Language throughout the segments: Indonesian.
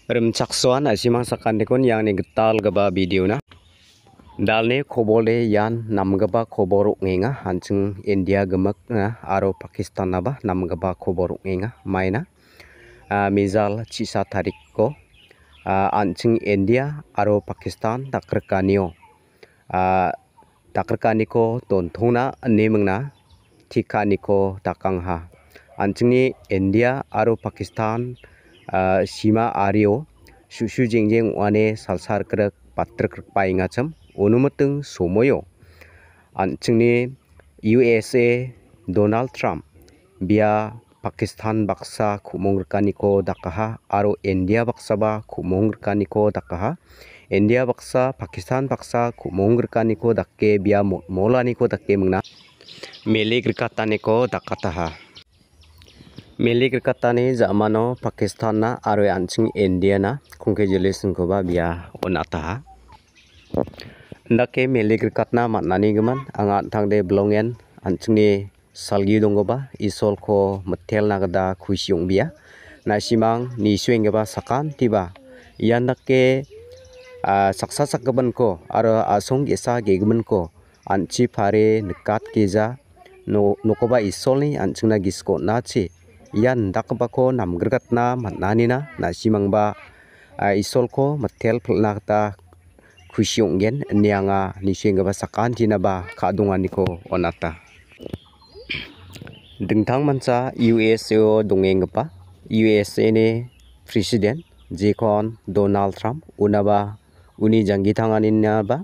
Remcaksuan asimang sakandikon yang ni getal gaba video na. Dalne khobole yan nam gaba khoboruk ngenga hancing India gemak na aro Pakistan naba nam gaba khoboruk ngenga maina mizal cisa tarik ko hancing India aro Pakistan takrkanio takrkaniko tontona nemengna tikaniko takangha hancingni India aro Pakistan Sima Ario susu jengjeng wane salsar krek patra krek paingacham onumateng somoyo ancingni USA Donald Trump bia Pakistan baksa khumongurkaniko dakaha aro India baksaba khumongurkaniko dakaha India baksa Pakistan baksa khumongurkaniko dakke bia molaniko dakke mengna melik rikataniko dakataha Melik katani zamano Pakistan na aro ancing India na congratulation ko ba biya onataha ndake melik katna manani gaman anga thangde blongen ancing ni salgi donggo ba isol ko metel nagada khusyong biya nasimang ni sweng ba sakan tiba yandake saksa sakgaban ko aro asong gesa gegmen ko anci pare nekat keja nokoba isol ni ancing na gisko nachi yan dakbako namgrgatna mananina nasimangba isolko metel plnakta khusyonggen nianga nisengaba sakan jinaba kadunganiko onata dengtang manca USA dongengpa USA ni president jekon Donald Trump unaba uni janggi tanganinna ba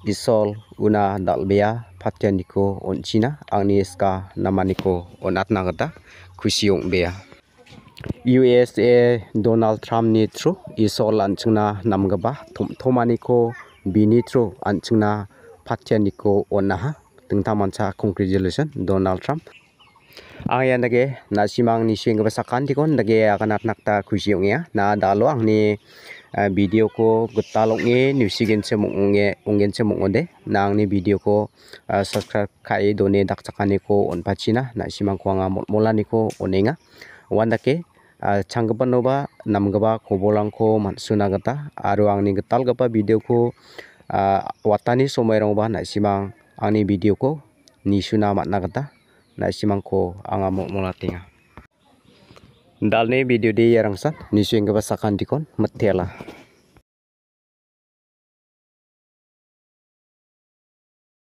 isol una dalbea patyaniko onchina angni ska namaniko onatna gata khusyong bea USA Donald Trump ni thru isol anchingna namgaba thomani bini thru anchingna patyaniko onaha dengtang mancha congratulation Donald Trump aya nage nasimang ni swengba sakan tikon nage akanat nakta khusyong ya na dalo angni video ko getalonge newsigen semonge ongen semongonde nangni video ko subscribe kai done dakchakani ko onpachina nasimang ko anga molaniko onenga wandake changgapanoba namgaba khobolangko mansuna gata aro angni getalgapa video ko watani somairongba nasimang angni video ko nisuna matna gata nasimangko anga molatinga dalne video de yarangsan nisengaba sakan dikon metela